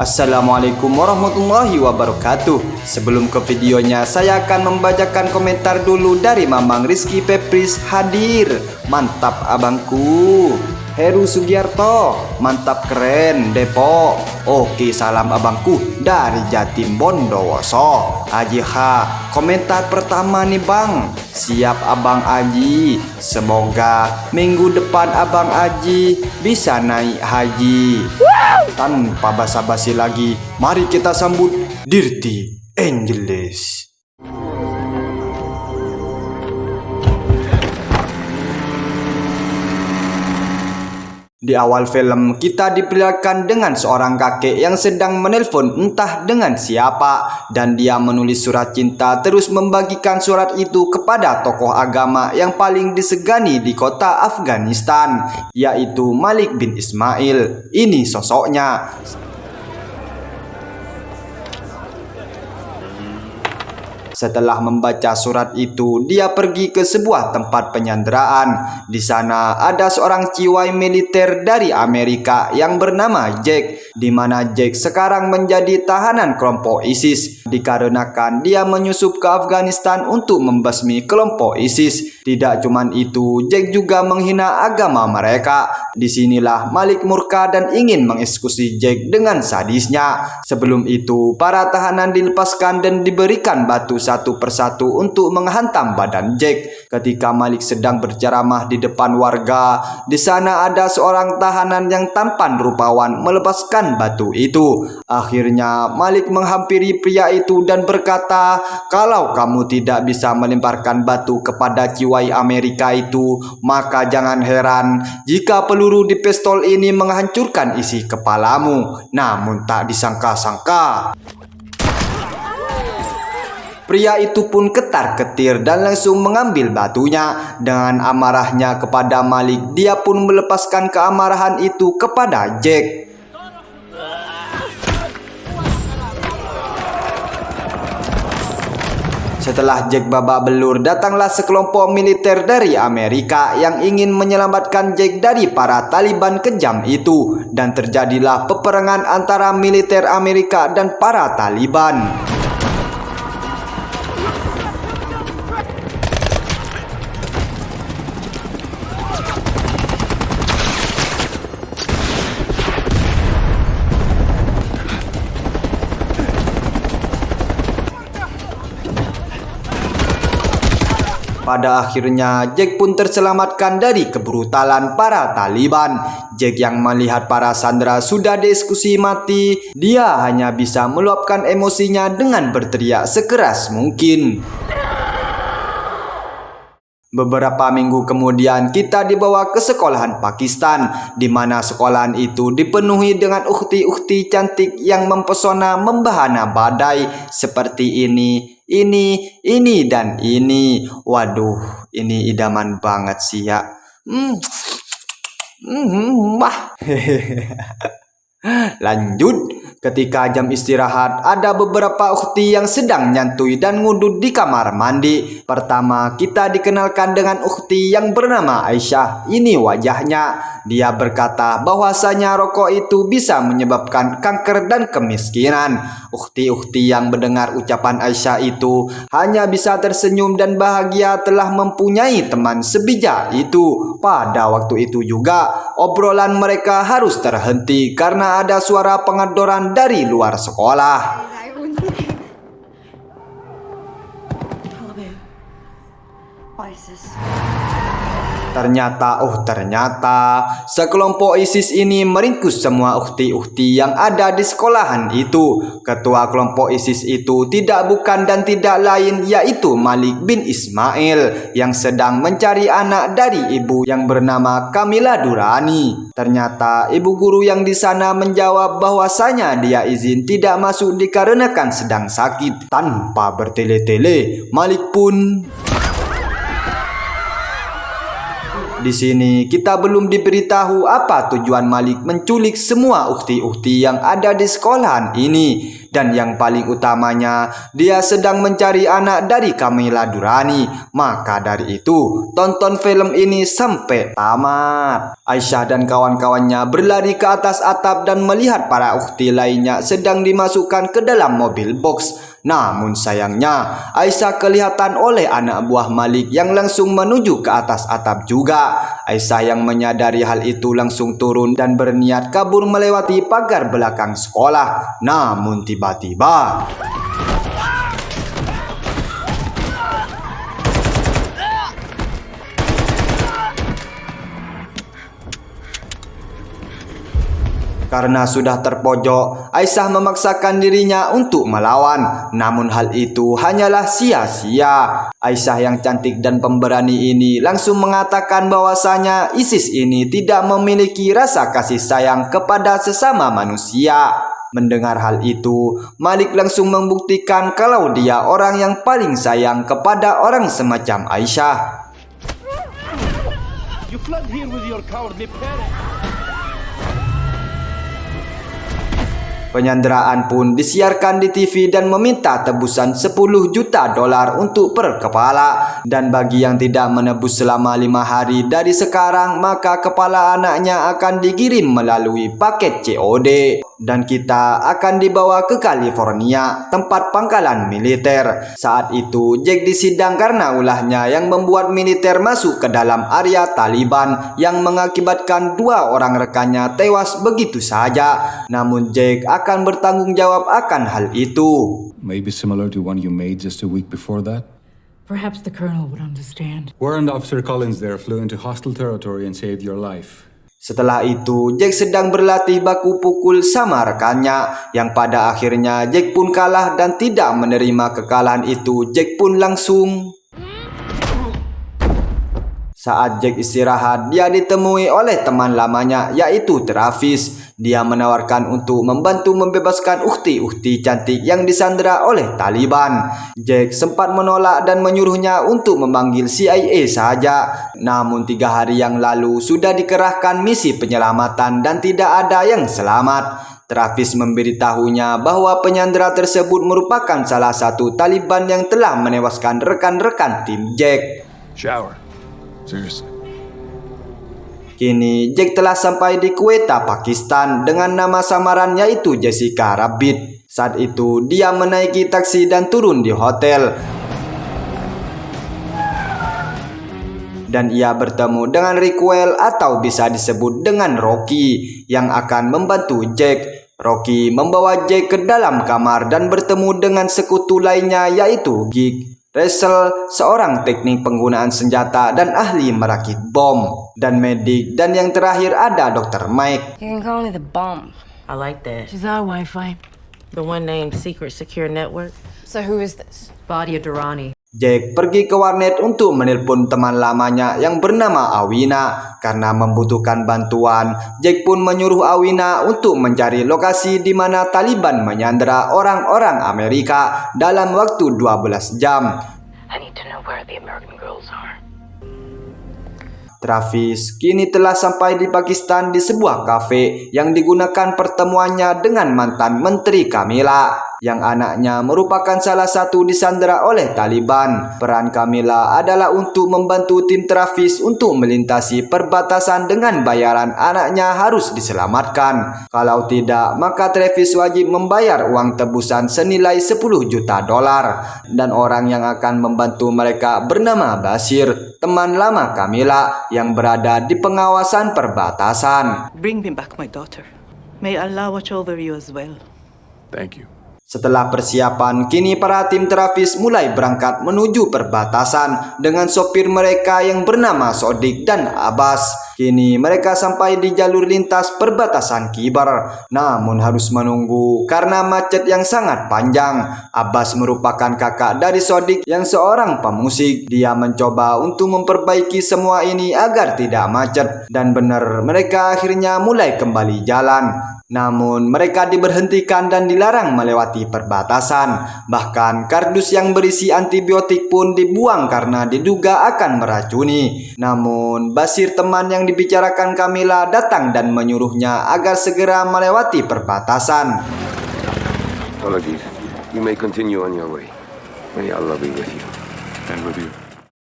Assalamualaikum warahmatullahi wabarakatuh. Sebelum ke videonya, saya akan membacakan komentar dulu dari Mamang Rizky Pepris hadir. Mantap abangku. Heru Sugiarto, mantap keren Depok. Oke, salam abangku dari Jatim Bondowoso. Haji H, komentar pertama nih bang. Siap abang Aji. Semoga minggu depan abang Aji bisa naik haji. Tanpa basa-basi lagi, mari kita sambut Dirty Angeles. Di awal film, kita diperlihatkan dengan seorang kakek yang sedang menelpon entah dengan siapa, dan dia menulis surat cinta terus membagikan surat itu kepada tokoh agama yang paling disegani di kota Afghanistan, yaitu Malik bin Ismail. Ini sosoknya. Setelah membaca surat itu, dia pergi ke sebuah tempat penyanderaan. Di sana ada seorang ciwai militer dari Amerika yang bernama Jack, di mana Jack sekarang menjadi tahanan kelompok ISIS dikarenakan dia menyusup ke Afghanistan untuk membasmi kelompok ISIS. Tidak cuman itu, Jack juga menghina agama mereka. Disinilah Malik murka dan ingin mengeksekusi Jack dengan sadisnya. Sebelum itu, para tahanan dilepaskan dan diberikan batu satu persatu untuk menghantam badan Jack. Ketika Malik sedang berceramah di depan warga, di sana ada seorang tahanan yang tampan rupawan melepaskan batu itu. Akhirnya Malik menghampiri pria itu dan berkata, "Kalau kamu tidak bisa melemparkan batu kepada ciwai Amerika itu, maka jangan heran jika peluru di pistol ini menghancurkan isi kepalamu." Namun tak disangka-sangka, pria itu pun ketar-ketir dan langsung mengambil batunya. Dengan amarahnya kepada Malik, dia pun melepaskan keamarahan itu kepada Jack. Setelah Jack babak belur, datanglah sekelompok militer dari Amerika yang ingin menyelamatkan Jack dari para Taliban kejam itu, dan terjadilah peperangan antara militer Amerika dan para Taliban. Pada akhirnya Jack pun terselamatkan dari kebrutalan para Taliban. Jack yang melihat para sandera sudah dieksekusi mati, dia hanya bisa meluapkan emosinya dengan berteriak sekeras mungkin. Beberapa minggu kemudian kita dibawa ke sekolahan Pakistan, di mana sekolahan itu dipenuhi dengan ukhti-ukhti cantik yang mempesona membahana badai seperti ini, dan ini. Waduh, ini idaman banget sih ya. Lanjut, ketika jam istirahat, ada beberapa ukhti yang sedang nyantui dan ngudut di kamar mandi. Pertama, kita dikenalkan dengan ukhti yang bernama Aisyah. Ini wajahnya. Dia berkata bahwasanya rokok itu bisa menyebabkan kanker dan kemiskinan. Ukhti-ukhti yang mendengar ucapan Aisyah itu hanya bisa tersenyum dan bahagia telah mempunyai teman sebijak itu. Pada waktu itu juga, obrolan mereka harus terhenti karena ada suara pengedoran dari luar sekolah. Ternyata sekelompok ISIS ini meringkus semua ukhti-ukhti yang ada di sekolahan itu. Ketua kelompok ISIS itu tidak bukan dan tidak lain yaitu Malik bin Ismail yang sedang mencari anak dari ibu yang bernama Kamila Durrani. Ternyata ibu guru yang di sana menjawab bahwasanya dia izin tidak masuk dikarenakan sedang sakit. Tanpa bertele-tele, Malik pun Di sini kita belum diberitahu apa tujuan Malik menculik semua ukti-ukti yang ada di sekolahan ini. Dan yang paling utamanya, dia sedang mencari anak dari Camilla Durrani. Maka dari itu, tonton film ini sampai tamat. Aisyah dan kawan-kawannya berlari ke atas atap dan melihat para ukti lainnya sedang dimasukkan ke dalam mobil box. Namun sayangnya, Aisyah kelihatan oleh anak buah Malik yang langsung menuju ke atas atap juga. Aisyah yang menyadari hal itu langsung turun dan berniat kabur melewati pagar belakang sekolah. Namun tiba-tiba karena sudah terpojok, Aisyah memaksakan dirinya untuk melawan. Namun hal itu hanyalah sia-sia. Aisyah yang cantik dan pemberani ini langsung mengatakan bahwasanya ISIS ini tidak memiliki rasa kasih sayang kepada sesama manusia. Mendengar hal itu, Malik langsung membuktikan kalau dia orang yang paling sayang kepada orang semacam Aisyah. You flood here with your cowardly parents. Penyanderaan pun disiarkan di TV dan meminta tebusan 10 juta dolar untuk per kepala. Dan bagi yang tidak menebus selama 5 hari dari sekarang, maka kepala anaknya akan dikirim melalui paket COD. Dan kita akan dibawa ke California, tempat pangkalan militer. Saat itu Jack disidang karena ulahnya yang membuat militer masuk ke dalam area Taliban yang mengakibatkan 2 orang rekannya tewas begitu saja. Namun Jack akan bertanggung jawab akan hal itu. Maybe similar to one you made just a week before that? Perhaps the colonel would understand. Warrant Officer Collins there flew into hostile territory and saved your life. Setelah itu, Jack sedang berlatih baku pukul sama rekannya, yang pada akhirnya Jack pun kalah dan tidak menerima kekalahan itu. Jack pun langsung... Saat Jack istirahat, dia ditemui oleh teman lamanya, yaitu Travis. Dia menawarkan untuk membantu membebaskan ukti-ukti cantik yang disandera oleh Taliban. Jack sempat menolak dan menyuruhnya untuk memanggil CIA saja. Namun 3 hari yang lalu sudah dikerahkan misi penyelamatan dan tidak ada yang selamat. Travis memberitahunya bahwa penyandera tersebut merupakan salah satu Taliban yang telah menewaskan rekan-rekan tim Jack. Shower. Seriously. Kini Jack telah sampai di Quetta, Pakistan dengan nama samaran yaitu Jessica Rabbit. Saat itu dia menaiki taksi dan turun di hotel. Dan ia bertemu dengan Rickwell atau bisa disebut dengan Rocky yang akan membantu Jack. Rocky membawa Jack ke dalam kamar dan bertemu dengan sekutu lainnya yaitu Gig, Russell, seorang teknik penggunaan senjata dan ahli merakit bom, dan medik, dan yang terakhir ada Dr. Mike. You can call me the bomb. I like that. She's our Wi-Fi. The one named Secret Secure Network. So who is this? Badia Durrani. Jack pergi ke warnet untuk menelpon teman lamanya yang bernama Awina. Karena membutuhkan bantuan, Jack pun menyuruh Awina untuk mencari lokasi di mana Taliban menyandera orang-orang Amerika dalam waktu 12 jam. I need to know where the American girls are. Travis kini telah sampai di Pakistan di sebuah kafe yang digunakan pertemuannya dengan mantan Menteri Camilla, yang anaknya merupakan salah satu disandera oleh Taliban. Peran Camilla adalah untuk membantu tim Travis untuk melintasi perbatasan dengan bayaran anaknya harus diselamatkan. Kalau tidak, maka Travis wajib membayar uang tebusan senilai 10 juta dolar. Dan orang yang akan membantu mereka bernama Basir, teman lama Camilla yang berada di pengawasan perbatasan. Bring me back my daughter. May Allah watch over you as well. Thank you. Setelah persiapan, kini para tim Travis mulai berangkat menuju perbatasan dengan sopir mereka yang bernama Sodik dan Abbas. Kini mereka sampai di jalur lintas perbatasan Kibar, namun harus menunggu karena macet yang sangat panjang. Abbas merupakan kakak dari Sodik yang seorang pemusik. Dia mencoba untuk memperbaiki semua ini agar tidak macet, dan benar mereka akhirnya mulai kembali jalan. Namun mereka diberhentikan dan dilarang melewati perbatasan. Bahkan kardus yang berisi antibiotik pun dibuang karena diduga akan meracuni. Namun Basir, teman yang dibicarakan Kamila, datang dan menyuruhnya agar segera melewati perbatasan. Apologies. You may continue on your way. May Allah be with you. And with you.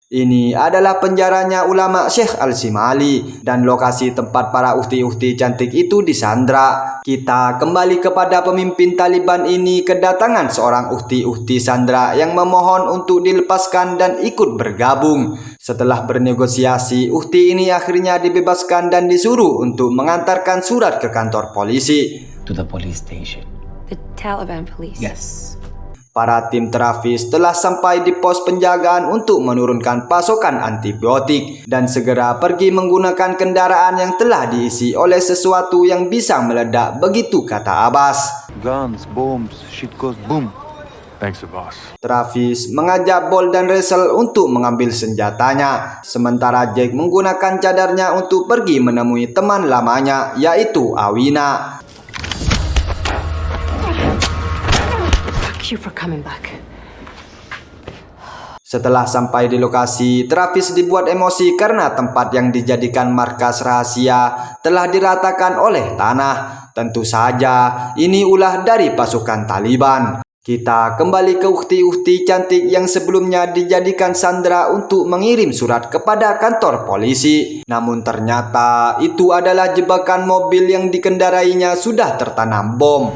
Ini adalah penjaranya ulama Syekh Al-Simali dan lokasi tempat para uhti-uhti cantik itu disandra. Kita kembali kepada pemimpin Taliban ini kedatangan seorang uhti-uhti sandra yang memohon untuk dilepaskan dan ikut bergabung. Setelah bernegosiasi, uhti ini akhirnya dibebaskan dan disuruh untuk mengantarkan surat ke kantor polisi. To the police station. The Taliban police. Yes. Para tim terapis telah sampai di pos penjagaan untuk menurunkan pasokan antibiotik dan segera pergi menggunakan kendaraan yang telah diisi oleh sesuatu yang bisa meledak, begitu kata Abbas. Guns, bombs, shit goes boom. Thanks, boss. Travis mengajak Bol dan Russell untuk mengambil senjatanya, sementara Jack menggunakan cadarnya untuk pergi menemui teman lamanya, yaitu Awina. Thank you for coming back. Setelah sampai di lokasi, Travis dibuat emosi karena tempat yang dijadikan markas rahasia telah diratakan oleh tanah. Tentu saja, ini ulah dari pasukan Taliban. Kita kembali ke uhti-uhti cantik yang sebelumnya dijadikan sandera untuk mengirim surat kepada kantor polisi. Namun ternyata itu adalah jebakan mobil yang dikendarainya sudah tertanam bom.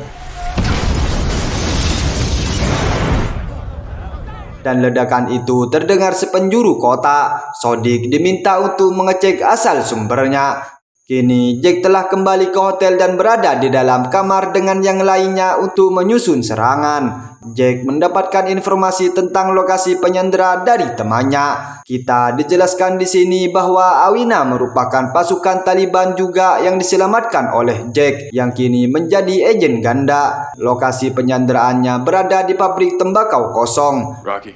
Dan ledakan itu terdengar sepenjuru kota. Sodik diminta untuk mengecek asal sumbernya. Kini Jack telah kembali ke hotel dan berada di dalam kamar dengan yang lainnya untuk menyusun serangan. Jack mendapatkan informasi tentang lokasi penyandera dari temannya. Kita dijelaskan di sini bahwa Awina merupakan pasukan Taliban juga yang diselamatkan oleh Jack yang kini menjadi agen ganda. Lokasi penyanderaannya berada di pabrik tembakau kosong. Rocky,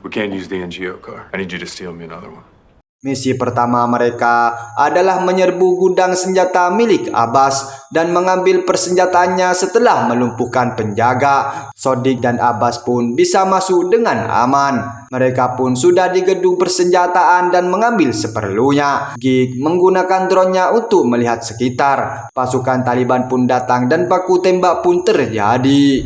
we can't use the NGO car. I need you to steal me another one. Misi pertama mereka adalah menyerbu gudang senjata milik Abbas dan mengambil persenjataannya setelah melumpuhkan penjaga. Sodik dan Abbas pun bisa masuk dengan aman. Mereka pun sudah di gedung persenjataan dan mengambil seperlunya. Gig menggunakan drone-nya untuk melihat sekitar. Pasukan Taliban pun datang dan baku tembak pun terjadi.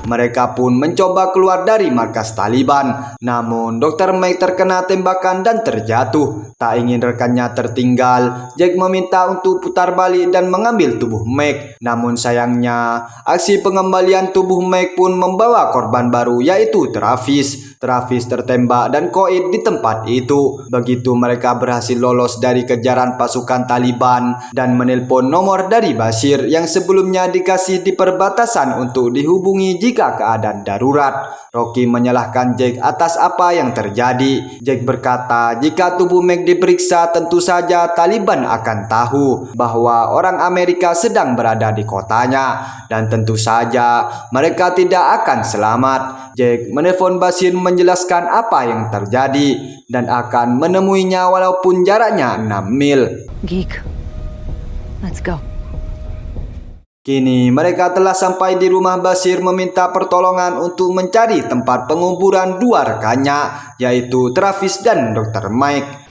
Mereka pun mencoba keluar dari markas Taliban. Namun Dr. Mike terkena tembakan dan terjatuh. Tak ingin rekannya tertinggal, Jack meminta untuk putar balik dan mengambil tubuh Mike. Namun sayangnya, aksi pengembalian tubuh Mike pun membawa korban baru, yaitu Travis. Travis tertembak dan koid di tempat itu. Begitu mereka berhasil lolos dari kejaran pasukan Taliban dan menelpon nomor dari Basir yang sebelumnya dikasih di perbatasan untuk dihubungi jika keadaan darurat. Rocky menyalahkan Jack atas apa yang terjadi. Jack berkata jika tubuh Meg diperiksa tentu saja Taliban akan tahu bahwa orang Amerika sedang berada di kotanya dan tentu saja mereka tidak akan selamat. Jack menelpon Basir menjelaskan apa yang terjadi dan akan menemuinya walaupun jaraknya 6 mil. Geek, let's go. Kini mereka telah sampai di rumah Basir meminta pertolongan untuk mencari tempat penguburan dua rekannya, yaitu Travis dan Dr. Mike.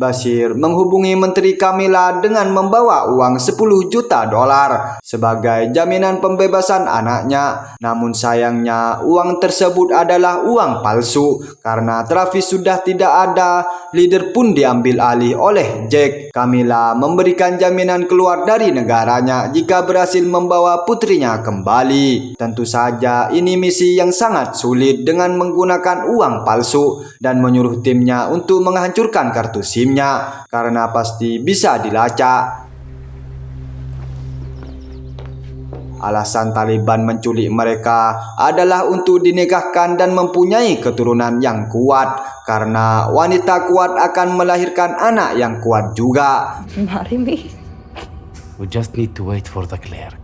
Bashir menghubungi Menteri Kamila dengan membawa uang 10 juta dolar sebagai jaminan pembebasan anaknya. Namun sayangnya uang tersebut adalah uang palsu karena Travis sudah tidak ada, leader pun diambil alih oleh Jack. Kamila memberikan jaminan keluar dari negaranya jika berhasil membawa putrinya kembali. Tentu saja ini misi yang sangat sulit dengan menggunakan uang palsu dan menyuruh timnya untuk menghancurkan kartu SIM karena pasti bisa dilacak. Alasan Taliban menculik mereka adalah untuk dinikahkan dan mempunyai keturunan yang kuat, karena wanita kuat akan melahirkan anak yang kuat juga. Marry me. We just need to wait for the clerk.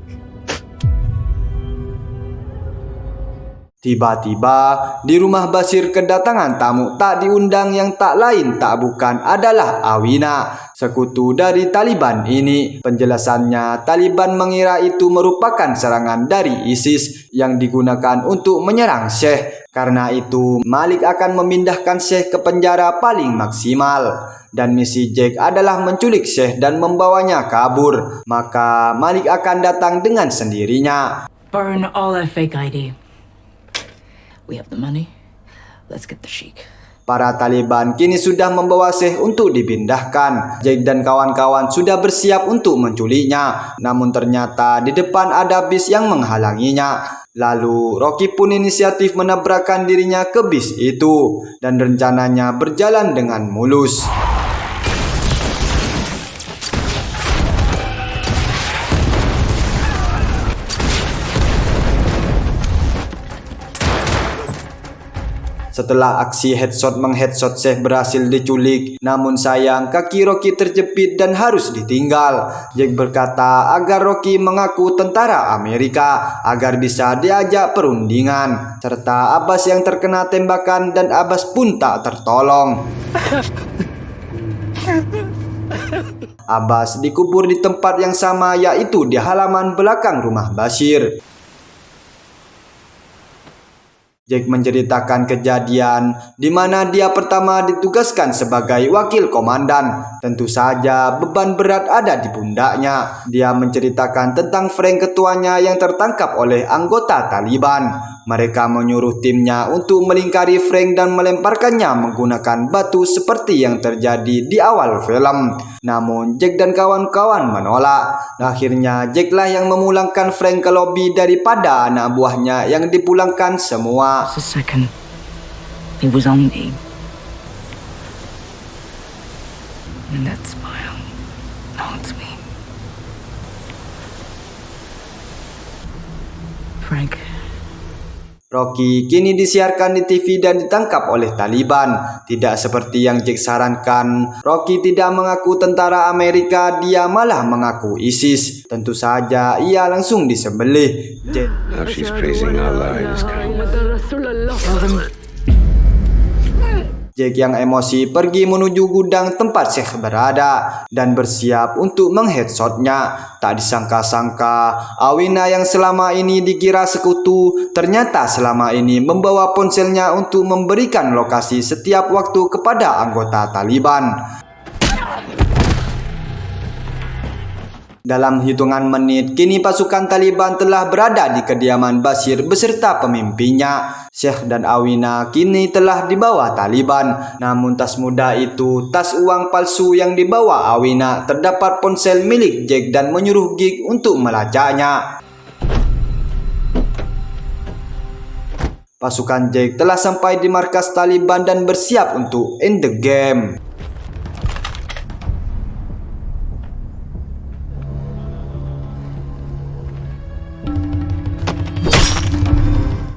Tiba-tiba di rumah Bashir kedatangan tamu tak diundang yang tak lain tak bukan adalah Awina, sekutu dari Taliban ini. Penjelasannya, Taliban mengira itu merupakan serangan dari ISIS yang digunakan untuk menyerang Syekh. Karena itu Malik akan memindahkan Syekh ke penjara paling maksimal. Dan misi Jack adalah menculik Syekh dan membawanya kabur. Maka Malik akan datang dengan sendirinya. Burn all that fake ID. We have the money. Let's get the sheik. Para Taliban kini sudah membawa Syekh untuk dipindahkan. Jack dan kawan-kawan sudah bersiap untuk menculiknya. Namun ternyata di depan ada bis yang menghalanginya. Lalu Rocky pun inisiatif menabrakkan dirinya ke bis itu. Dan rencananya berjalan dengan mulus. Setelah aksi headshot mengheadshot Syekh berhasil diculik, namun sayang kaki Rocky terjepit dan harus ditinggal. Jack berkata agar Rocky mengaku tentara Amerika agar bisa diajak perundingan, serta Abbas yang terkena tembakan dan Abbas pun tak tertolong. Abbas dikubur di tempat yang sama, yaitu di halaman belakang rumah Bashir. Jack menceritakan kejadian di mana dia pertama ditugaskan sebagai wakil komandan. Tentu saja beban berat ada di pundaknya. Dia menceritakan tentang Frank, ketuanya yang tertangkap oleh anggota Taliban. Mereka menyuruh timnya untuk melingkari Frank dan melemparkannya menggunakan batu seperti yang terjadi di awal film. Namun Jack dan kawan-kawan menolak. Akhirnya Jack lah yang memulangkan Frank ke lobi daripada anak buahnya yang dipulangkan semua. The second he was on me. And that smile haunts me. Frank. Rocky kini disiarkan di TV dan ditangkap oleh Taliban. Tidak seperti yang Jack sarankan, Rocky tidak mengaku tentara Amerika, dia malah mengaku ISIS. Tentu saja ia langsung disembelih. Now she's praising Allah in his kindness. Jack yang emosi pergi menuju gudang tempat Syekh berada dan bersiap untuk mengheadshotnya. Tak disangka-sangka, Awina yang selama ini dikira sekutu ternyata selama ini membawa ponselnya untuk memberikan lokasi setiap waktu kepada anggota Taliban. Dalam hitungan menit, kini pasukan Taliban telah berada di kediaman Bashir beserta pemimpinnya. Syekh dan Awina kini telah dibawa Taliban. Namun tas muda itu, tas uang palsu yang dibawa Awina, terdapat ponsel milik Jack dan menyuruh Gig untuk melacaknya. Pasukan Jack telah sampai di markas Taliban dan bersiap untuk end the game.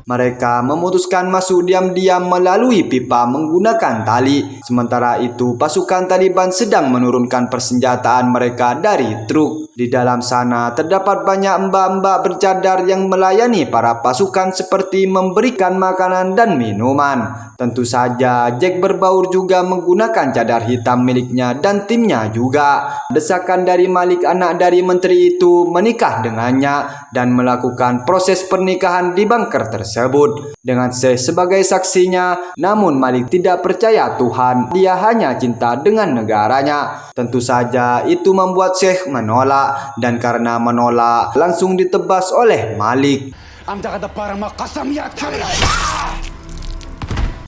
Mereka memutuskan masuk diam-diam melalui pipa menggunakan tali. Sementara itu, pasukan Taliban sedang menurunkan persenjataan mereka dari truk. Di dalam sana terdapat banyak mbak-mbak bercadar yang melayani para pasukan seperti memberikan makanan dan minuman. Tentu saja Jack berbaur juga menggunakan cadar hitam miliknya dan timnya juga. Desakan dari Malik, anak dari menteri itu, menikah dengannya dan melakukan proses pernikahan di bunker tersebut dengan Sheikh sebagai saksinya. Namun Malik tidak percaya Tuhan, dia hanya cinta dengan negaranya. Tentu saja itu membuat Sheikh menolak, dan karena menolak langsung ditebas oleh Malik.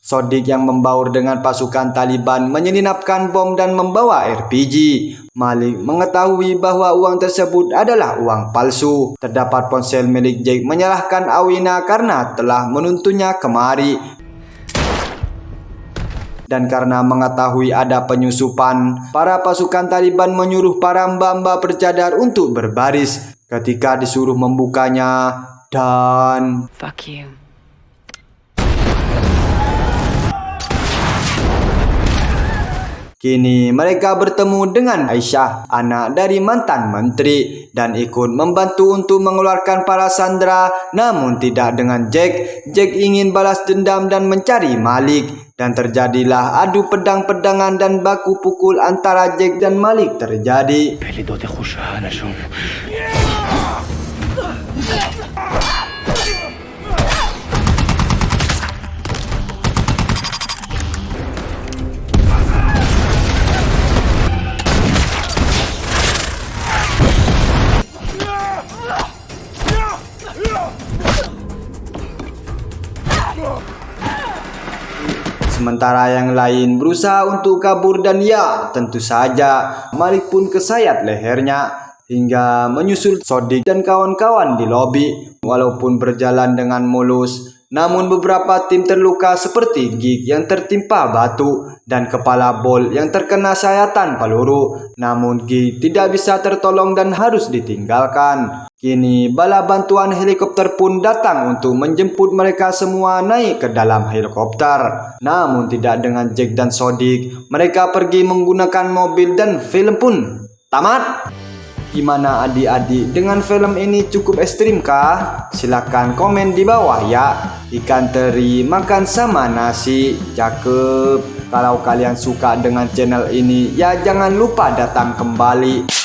Shodiq yang membaur dengan pasukan Taliban menyelinapkan bom dan membawa RPG. Malik mengetahui bahwa uang tersebut adalah uang palsu. Terdapat ponsel milik Jack menyalahkan Awina karena telah menuntunnya kemari. Dan karena mengetahui ada penyusupan, para pasukan Taliban menyuruh para mbak-mbak bercadar untuk berbaris. Ketika disuruh membukanya, dan Fuck you. kini mereka bertemu dengan Aisyah, anak dari mantan menteri, dan ikut membantu untuk mengeluarkan para sandera, namun tidak dengan Jack. Jack ingin balas dendam dan mencari Malik, dan terjadilah adu pedang-pedangan dan baku pukul antara Jack dan Malik terjadi. Sementara yang lain berusaha untuk kabur, dan ya, tentu saja Malik pun kesayat lehernya hingga menyusul Shodiq dan kawan-kawan di lobi. Walaupun berjalan dengan mulus, namun beberapa tim terluka seperti Gig yang tertimpa batu dan kepala Bol yang terkena sayatan peluru. Namun Gig tidak bisa tertolong dan harus ditinggalkan. Kini bala bantuan helikopter pun datang untuk menjemput mereka semua naik ke dalam helikopter. Namun tidak dengan Jack dan Shodiq. Mereka pergi menggunakan mobil dan film pun tamat. Gimana adik-adik, dengan film ini cukup ekstrim kah? Silahkan komen di bawah ya. Ikan teri makan sama nasi, cakep. Kalau kalian suka dengan channel ini, ya jangan lupa datang kembali.